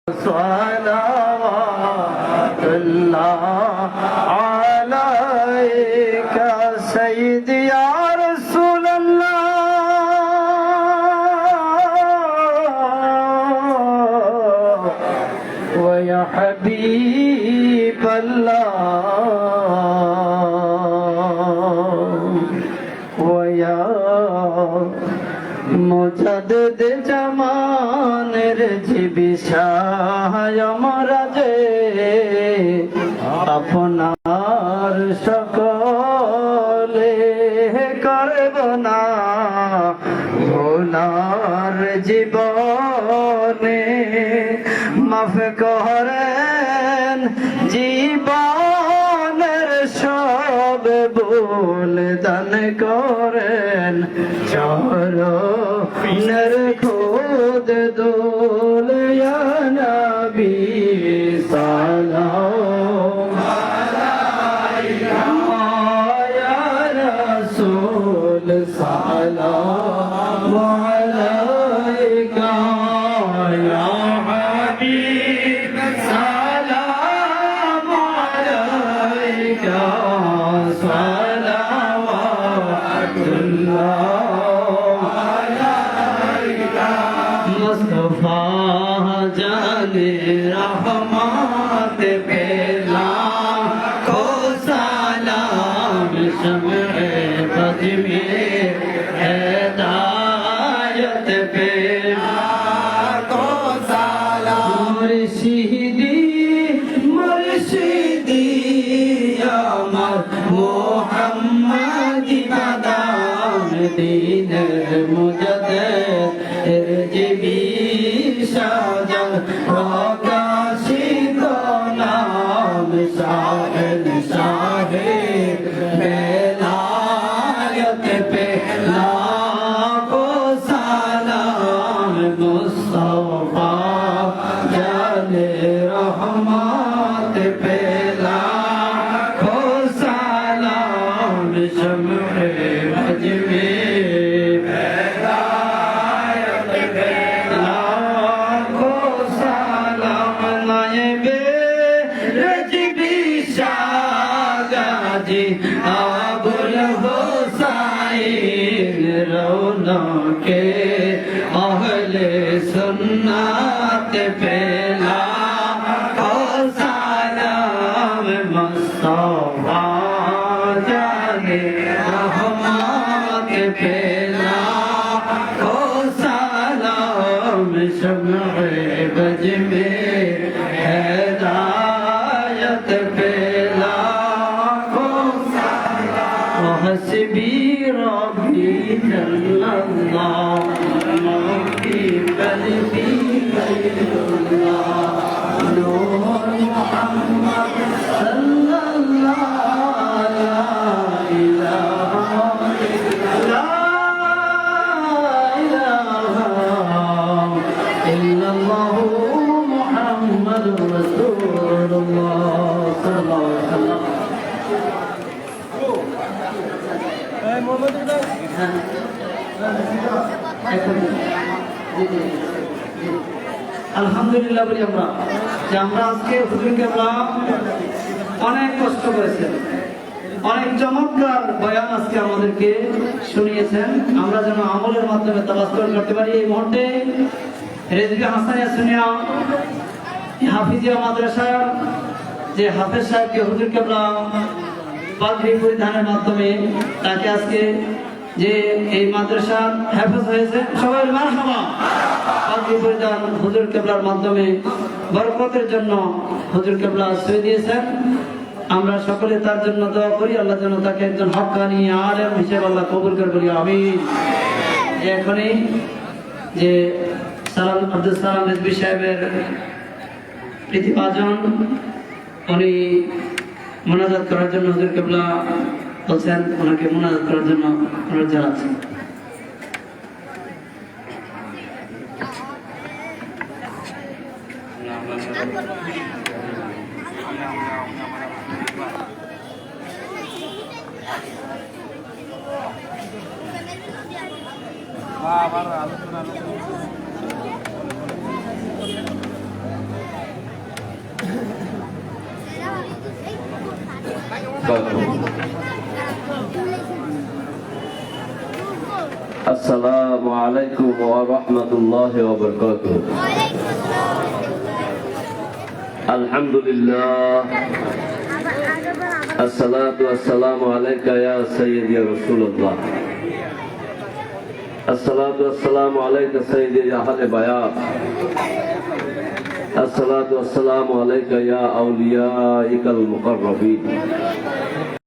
सल्लल्लाहु अलैका सय्यदी या रसूल अल्लाह व या हबीब अल्लाह व या मुजद्दिद जमानेर जीविशाय আমরা যে আপনার সকলে করব না ভোলার জীবনে মাফ করেন জীবনের সব ভুল দান করেন চরণের খোদ দোল ইয়া নবী সালাম আলাইকা ইয়া রাসূল সালাম আলাইকা ইয়া হাবিব সালাম আলাইকা मुस्तफा जाने रहमत बेला को सलाम शम्ए बद में हिदायत बेला को सलाम मुर्शिदी मुर्शिदी अमर मोहम्मद बादाम दीन मुजद्दिद जीवी शाहजन प्रकाशित नाम शाहिद शाहे बेलायत पे लाखों सलाम मुस्तफा जाने रहमत पे लाखों सलाम शम्ए बद में अबुल हुसैन रौनके अहले सुन्नत पे लाखों सलाम मुस्तफा जाने रहमत पे लाखों सलाम शम्ए बज में हिदायत पे हस्बी रब्बी जल्लल्लाह मौकी कल्बी गैरुल्लाह नूर मुहम्मद सल्लल्लाहु ला इलाहा इल्लल्लाह मुहम्मदुर रसूलुल्लाह सल्लल्लाहु अलैहि वसल्लम আলহামদুলিল্লাহ বলি আমরা যে আমরা আজকে হুজুর কেবলা অনেক কষ্ট করেছেন, অনেক চমৎকার বয়ান আজকে আমাদেরকে শুনিয়েছেন। আমরা যেন আমলের মাধ্যমে তাবাসসুর করতে পারি। এই মুহূর্তে রেজবি হাসানিয়া সুনিয়া হাফিজিয়া মাদ্রাসার যে হাফেজ সাহেবকে হুজুর কেবলা পাগড়ি পরিধানের মাধ্যমে তাকে আজকে যে এই মাদ্রাসা হেফাজ হয়েছে, সবাই মারহাবা। পাগড়ি পরিধান হুজুর কেবলার মাধ্যমে বরকতের জন্য হুজুর কেবলা আশ্রয় দিয়েছেন। আমরা সকলে তার জন্য দোয়া করি, আল্লাহ যেন তাকে একজন হক্কানি আলেম হিসেবে আল্লাহ কবুল করে বলি আমিন। এখনই যে সালাম আব্দুল সালাম রেজবি সাহেবের প্রীতিভাজন উনি মোনাজাত করার জন্য হুজুর কেবলা বলছেন, ওনাকে মোনাজাত করার জন্য অনুরোধ জানাচ্ছি। আবার আলোচনা وبركاته. السلام عليكم ورحمة الله وبركاته. الحمد لله، الصلاة والسلام عليك يا سيدي يا رسول الله. الصلاة والسلام عليك سيدي يا أهل بيات. الصلاة والسلام عليك يا أوليائك المقربين.